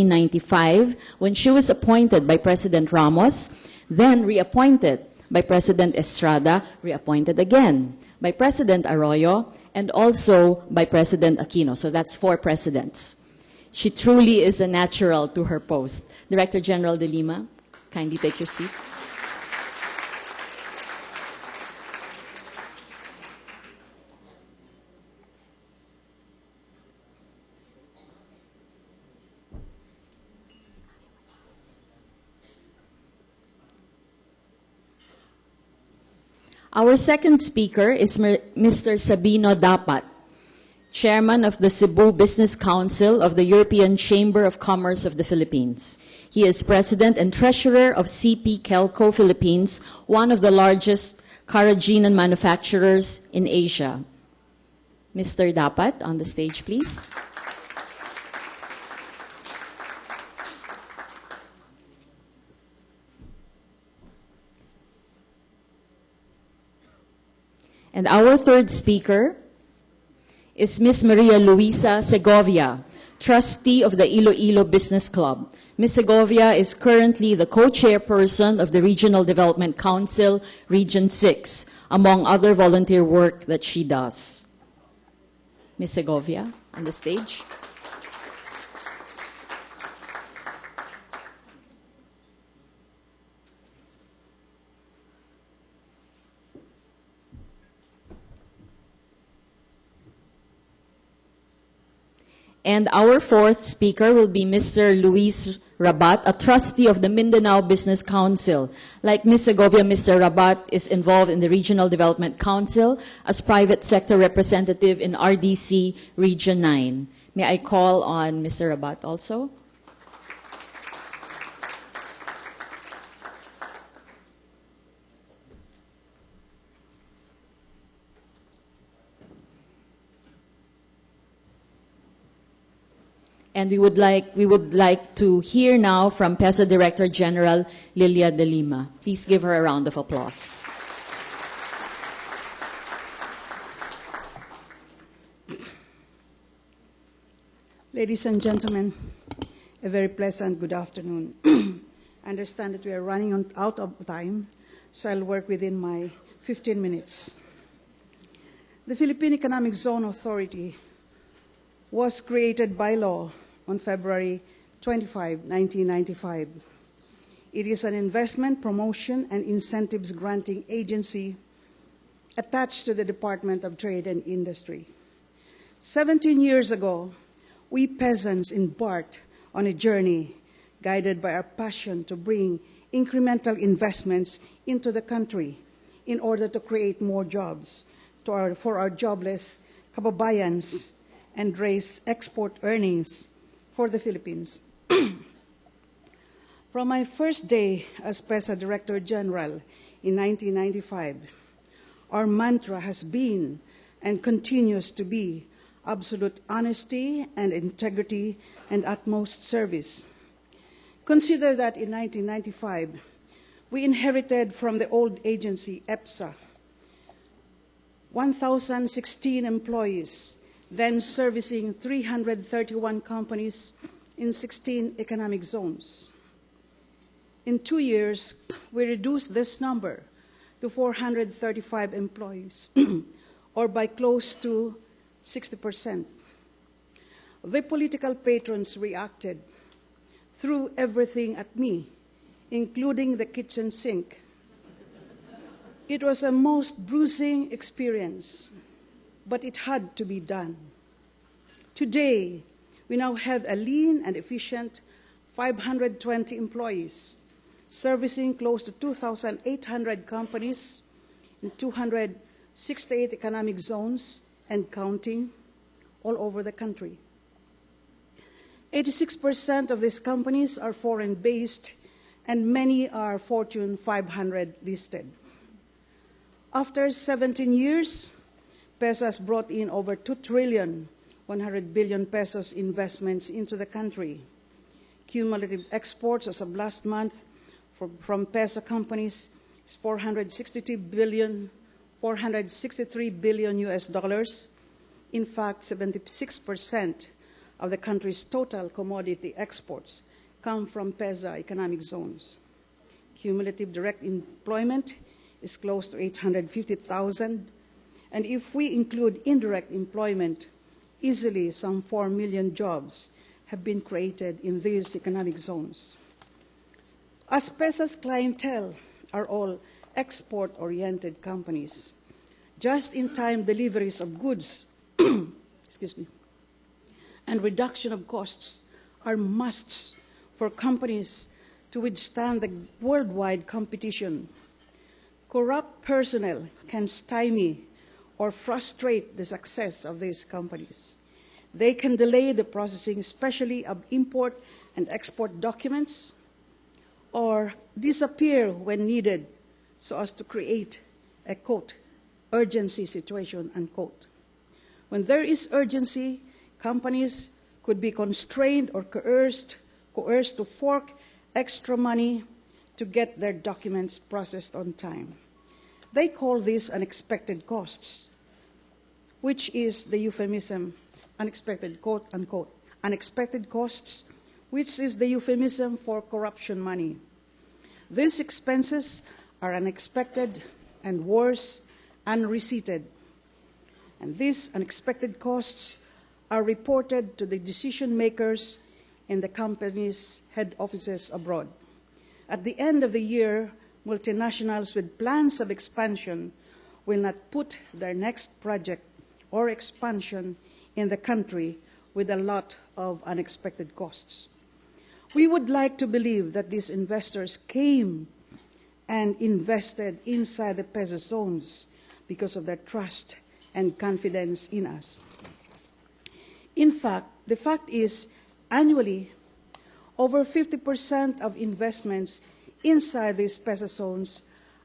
1995 when she was appointed by President Ramos, then reappointed by President Estrada, reappointed again by President Arroyo, and also by President Aquino. So that's 4 presidents. She truly is a natural to her post. Director General de Lima, kindly take your seat. Our second speaker is Mr. Sabino Dapat, Chairman of the Cebu Business Council of the European Chamber of Commerce of the Philippines. He is President and Treasurer of CP Kelco Philippines, one of the largest carrageenan manufacturers in Asia. Mr. Dapat, on the stage, please. And our third speaker is Ms. Maria Luisa Segovia, trustee of the Iloilo Business Club. Ms. Segovia is currently the co-chairperson of the Regional Development Council, Region 6, among other volunteer work that she does. Ms. Segovia, on the stage. And our fourth speaker will be Mr. Luis Rabat, a trustee of the Mindanao Business Council. Like Ms. Segovia, Mr. Rabat is involved in the Regional Development Council as private sector representative in RDC Region 9. May I call on Mr. Rabat also? And we would like to hear now from PESA Director General Lilia de Lima. Please give her a round of applause. Ladies and gentlemen, a very pleasant good afternoon. I understand that we are running out of time, so I'll work within my 15 minutes. The Philippine Economic Zone Authority was created by law on February 25, 1995. It is an investment, promotion, and incentives granting agency attached to the Department of Trade and Industry. 17 years ago, we peasants embarked on a journey guided by our passion to bring incremental investments into the country in order to create more jobs for our jobless kababayans and raise export earnings for the Philippines. From my first day as PESA Director General in 1995, our mantra has been and continues to be absolute honesty and integrity and utmost service. Consider that in 1995, we inherited from the old agency, EPSA, 1,016 employees, then servicing 331 companies in 16 economic zones. In 2 years, we reduced this number to 435 employees, or by close to 60%. The political patrons reacted, threw everything at me, including the kitchen sink. It was a most bruising experience, but it had to be done. Today, we now have a lean and efficient 520 employees, servicing close to 2,800 companies in 268 economic zones and counting all over the country. 86% of these companies are foreign-based, and many are Fortune 500 listed. After 17 years, PESA has brought in over 2 trillion, 100 billion pesos investments into the country. Cumulative exports as of last month from PESA companies is 463 billion US dollars. In fact, 76% of the country's total commodity exports come from PEZA economic zones. Cumulative direct employment is close to 850,000, and if we include indirect employment, easily some 4 million jobs have been created in these economic zones. As PEZA's clientele are all export-oriented companies, just-in-time deliveries of goods excuse me, and reduction of costs are musts for companies to withstand the worldwide competition. Corrupt personnel can stymie or frustrate the success of these companies. They can delay the processing, especially of import and export documents, or disappear when needed so as to create a, quote, urgency situation, unquote. When there is urgency, companies could be constrained or coerced to fork extra money to get their documents processed on time. They call this unexpected costs, which is the euphemism, unexpected, quote, unquote, unexpected costs, which is the euphemism for corruption money. These expenses are unexpected and worse, unreceipted. And these unexpected costs are reported to the decision makers in the company's head offices abroad. At the end of the year, multinationals with plans of expansion will not put their next project or expansion in the country with a lot of unexpected costs. We would like to believe that these investors came and invested inside the PEZA zones because of their trust and confidence in us. In fact, the fact is, annually, over 50% of investments inside these PEZA zones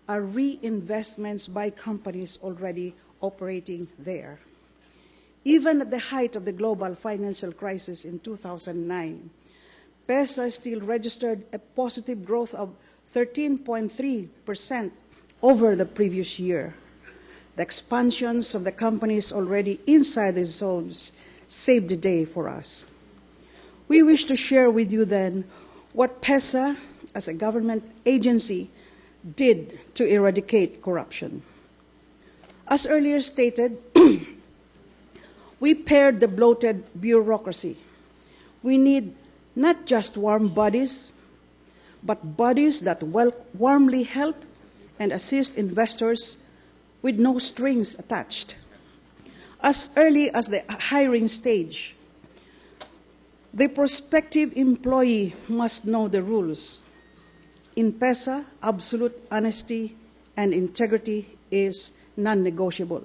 are reinvestments by companies already operating there. Even at the height of the global financial crisis in 2009, PEZA still registered a positive growth of 13.3% over the previous year. The expansions of the companies already inside these zones saved the day for us. We wish to share with you then what PEZA, as a government agency, did to eradicate corruption. As earlier stated, we pared the bloated bureaucracy. We need not just warm bodies, but bodies that warmly help and assist investors with no strings attached. As early as the hiring stage, the prospective employee must know the rules. In PEZA, absolute honesty and integrity is non-negotiable.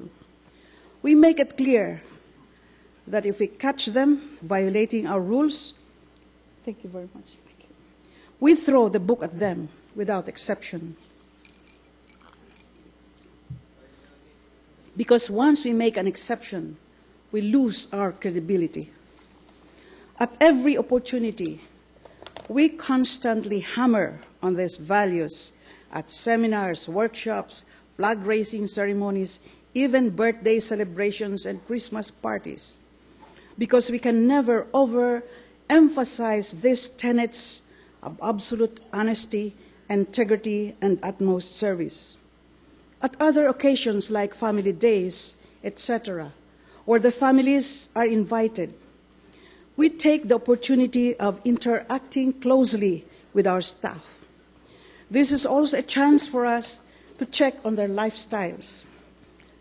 We make it clear that if we catch them violating our rules, thank you very much, thank you, we throw the book at them without exception. Because once we make an exception, we lose our credibility. At every opportunity, we constantly hammer on these values at seminars, workshops, flag-raising ceremonies, even birthday celebrations and Christmas parties, because we can never overemphasize these tenets of absolute honesty, integrity, and utmost service. At other occasions like family days, etc., where the families are invited, we take the opportunity of interacting closely with our staff. This is also a chance for us to check on their lifestyles.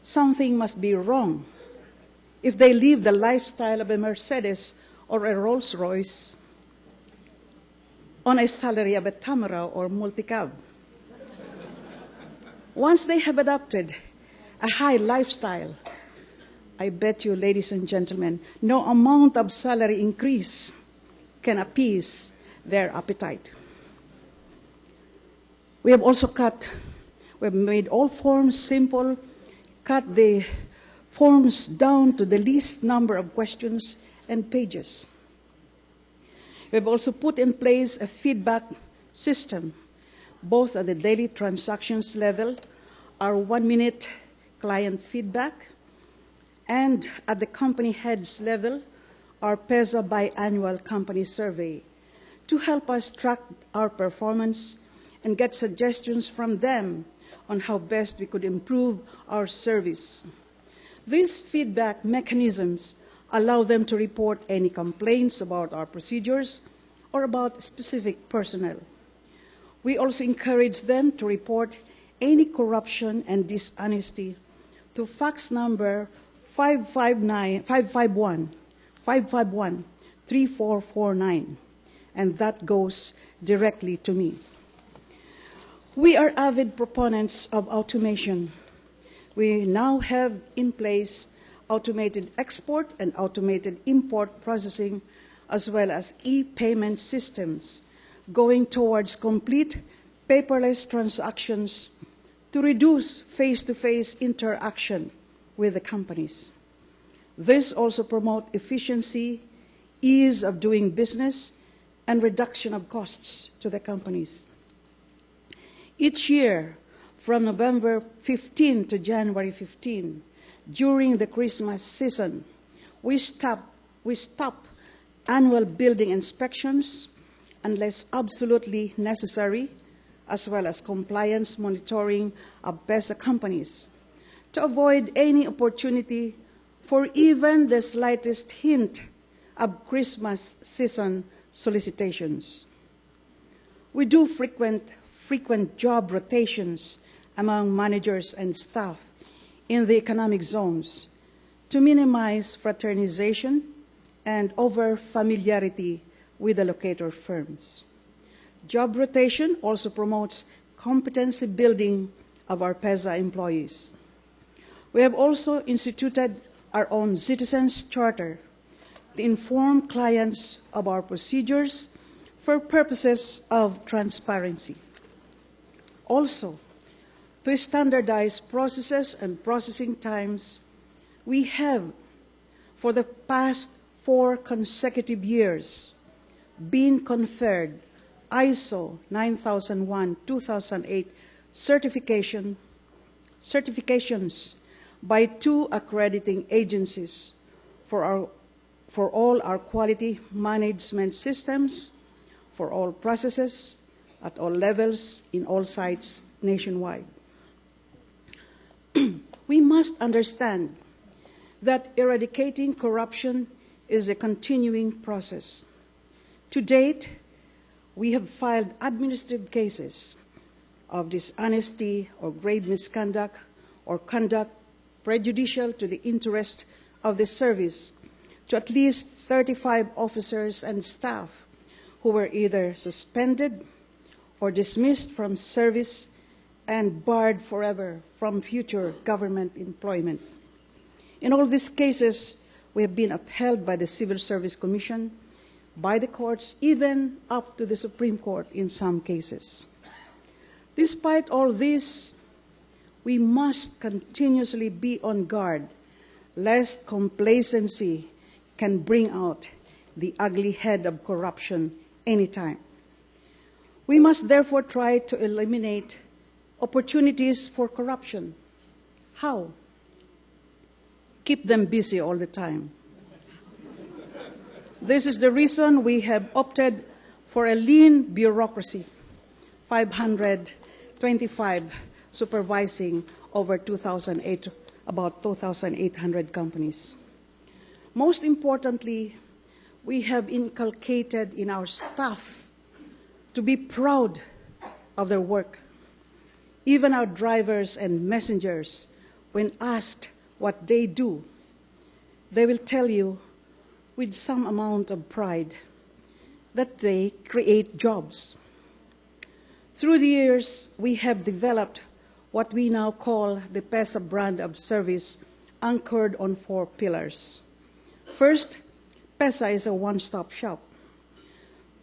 Something must be wrong if they live the lifestyle of a Mercedes or a Rolls-Royce on a salary of a Tamara or multicab. Once they have adopted a high lifestyle, I bet you, ladies and gentlemen, no amount of salary increase can appease their appetite. We have also made all forms simple, cut the forms down to the least number of questions and pages. We have also put in place a feedback system, both at the daily transactions level, our 1-minute client feedback, and at the company heads level, our PESA biannual company survey to help us track our performance and get suggestions from them on how best we could improve our service. These feedback mechanisms allow them to report any complaints about our procedures or about specific personnel. We also encourage them to report any corruption and dishonesty to fax number 551-3449, and that goes directly to me. We are avid proponents of automation. We now have in place automated export and automated import processing, as well as e-payment systems, going towards complete paperless transactions to reduce face-to-face interaction with the companies. This also promotes efficiency, ease of doing business, and reduction of costs to the companies. Each year, from November 15 to January 15, during the Christmas season, we stop annual building inspections unless absolutely necessary, as well as compliance monitoring of PESA companies, to avoid any opportunity for even the slightest hint of Christmas season solicitations. We do frequent job rotations among managers and staff in the economic zones to minimize fraternization and over-familiarity with the locator firms. Job rotation also promotes competency building of our PESA employees. We have also instituted our own citizens' charter to inform clients of our procedures for purposes of transparency. Also, to standardize processes and processing times, we have, for the past 4 consecutive years, been conferred ISO 9001-2008 certifications by 2 accrediting agencies for all our quality management systems, for all processes, at all levels, in all sites nationwide. We must understand that eradicating corruption is a continuing process. To date, we have filed administrative cases of dishonesty or grave misconduct or conduct prejudicial to the interest of the service to at least 35 officers and staff who were either suspended or dismissed from service and barred forever from future government employment. In all these cases, we have been upheld by the Civil Service Commission, by the courts, even up to the Supreme Court in some cases. Despite all this, we must continuously be on guard, lest complacency can bring out the ugly head of corruption anytime. We must therefore try to eliminate opportunities for corruption. How? Keep them busy all the time. This is the reason we have opted for a lean bureaucracy, 525 supervising over about 2,800 companies. Most importantly, we have inculcated in our staff to be proud of their work. Even our drivers and messengers, when asked what they do, they will tell you with some amount of pride that they create jobs. Through the years, we have developed what we now call the PESA brand of service, anchored on 4 pillars. First, PESA is a one-stop shop.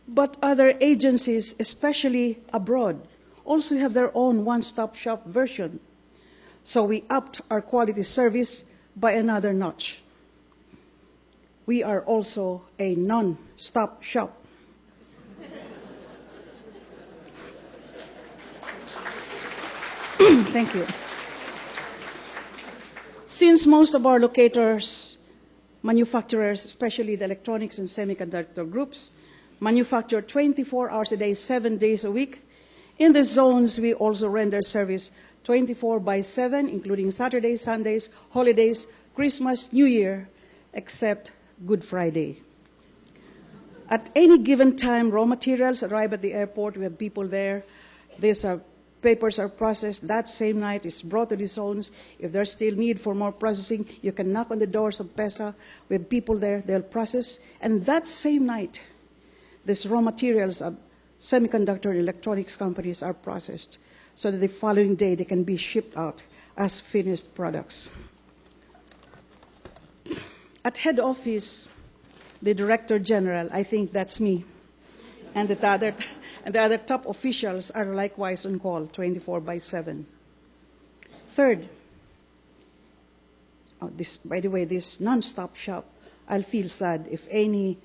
But other agencies, especially abroad, also have their own one-stop shop version. So we upped our quality service by another notch. We are also a non-stop shop. Thank you. Since most of our locators Manufacturers, especially the electronics and semiconductor groups, manufacture 24 hours a day, 7 days a week. In the zones, we also render service 24/7, including Saturdays, Sundays, holidays, Christmas, New Year, except Good Friday. At any given time, raw materials arrive at the airport. We have people there. Papers are processed. That same night, it's brought to the zones. If there's still need for more processing, you can knock on the doors of PESA. We have people there. They'll process. And that same night, these raw materials of semiconductor and electronics companies are processed so that the following day they can be shipped out as finished products. At head office, the Director General, I think that's me, and the other top officials are likewise on call 24/7. Third, by the way, this non-stop shop, I'll feel sad if any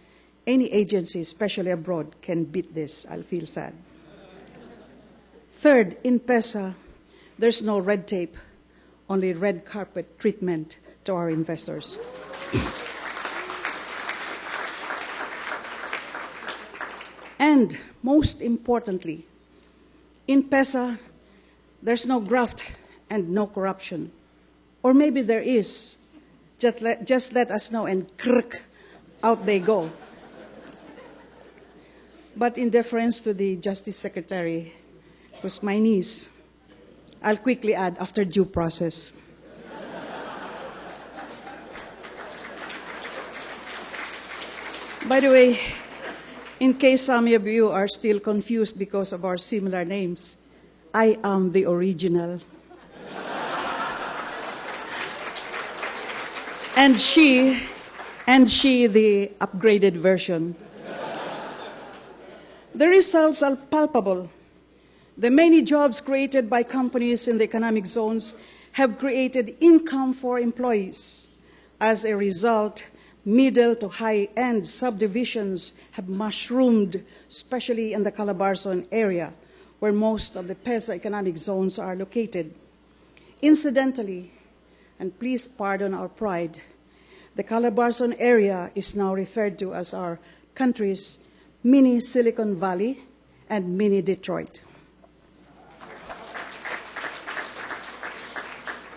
agency, especially abroad, can beat this. I'll feel sad. Third, in PESA, there's no red tape, only red carpet treatment to our investors. And most importantly, in PESA, there's no graft and no corruption. Or maybe there is. Just let us know, and out they go. But in deference to the Justice Secretary, who's my niece, I'll quickly add, after due process. By the way, in case some of you are still confused because of our similar names, I am the original. and she the upgraded version. The results are palpable. The many jobs created by companies in the economic zones have created income for employees. As a result, middle to high-end subdivisions have mushroomed, especially in the Calabarzon area, where most of the PESA economic zones are located. Incidentally, and please pardon our pride, the Calabarzon area is now referred to as our country's mini Silicon Valley and mini Detroit.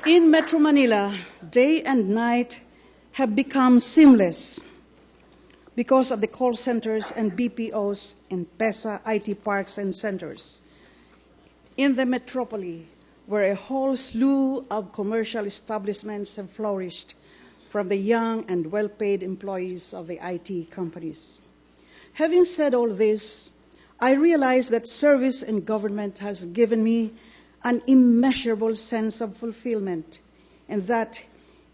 In Metro Manila, day and night have become seamless because of the call centers and BPOs in PESA IT parks and centers. In the metropole, where a whole slew of commercial establishments have flourished from the young and well-paid employees of the IT companies. Having said all this, I realize that service in government has given me an immeasurable sense of fulfillment, and that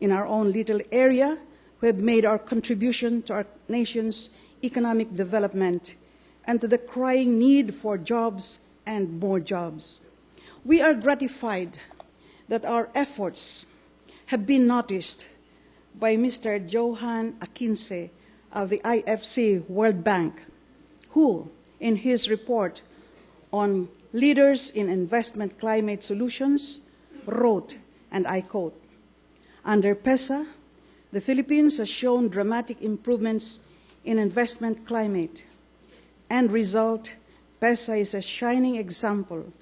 in our own little area, we have made our contribution to our nation's economic development and to the crying need for jobs and more jobs. We are gratified that our efforts have been noticed by Mr. Johan Akinse of the IFC World Bank, who, in his report on Leaders in Investment Climate Solutions, wrote, and I quote, "Under PESA, the Philippines has shown dramatic improvements in investment climate. End result, PESA is a shining example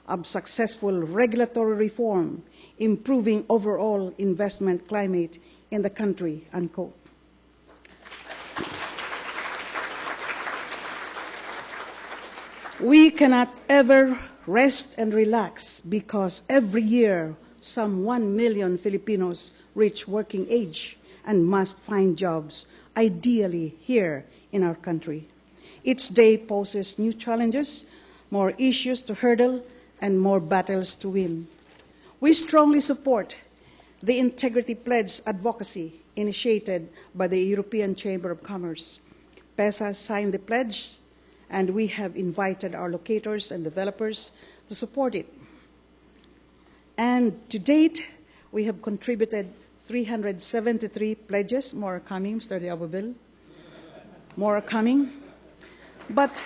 of successful regulatory reform, improving overall investment climate in the country," unquote. We cannot ever rest and relax because every year some 1 million Filipinos reach working age and must find jobs, ideally here in our country. Each day poses new challenges, more issues to hurdle, and more battles to win. We strongly support the Integrity Pledge advocacy initiated by the European Chamber of Commerce. PESA signed the pledge, and we have invited our locators and developers to support it. And to date, we have contributed 373 pledges. More are coming, Mr. Diabobil. More are coming. But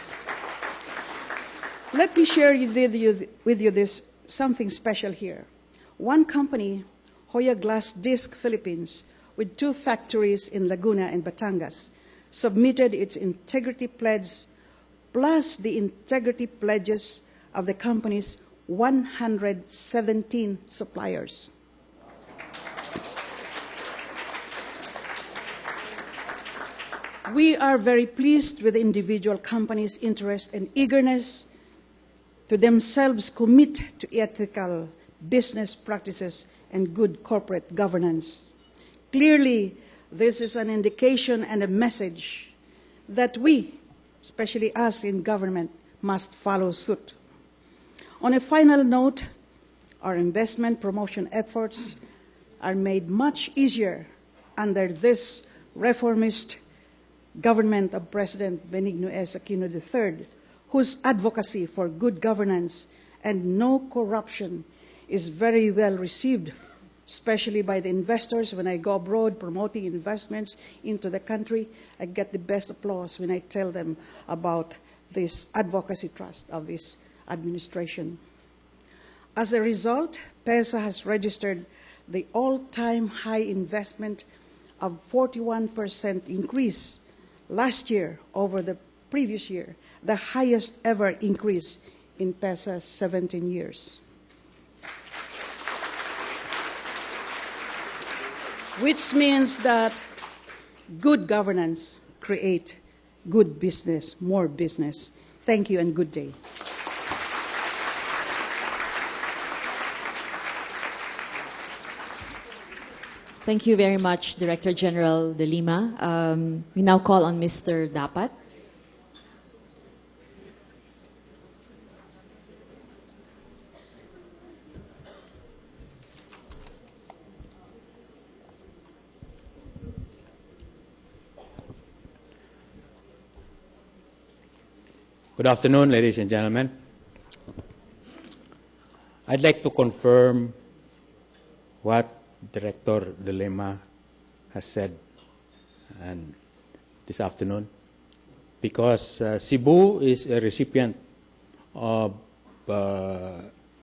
let me share with you this something special here. One company, Hoya Glass Disc Philippines, with 2 factories in Laguna and Batangas, submitted its integrity pledge plus the integrity pledges of the company's 117 suppliers. We are very pleased with the individual companies' interest and eagerness to themselves commit to ethical business practices and good corporate governance. Clearly, this is an indication and a message that we, especially us in government, must follow suit. On a final note, our investment promotion efforts are made much easier under this reformist government of President Benigno S. Aquino III, whose advocacy for good governance and no corruption is very well received, especially by the investors. When I go abroad promoting investments into the country, I get the best applause when I tell them about this advocacy trust of this administration. As a result, PESA has registered the all-time high investment of 41% increase last year over the previous year, the highest ever increase in PESA's 17 years. Which means that good governance creates good business, more business. Thank you and good day. Thank you very much, Director General de Lima. We now call on Mr. Dapat. Good afternoon, ladies and gentlemen. I'd like to confirm what Director de Lima has said this afternoon, because Cebu is a recipient of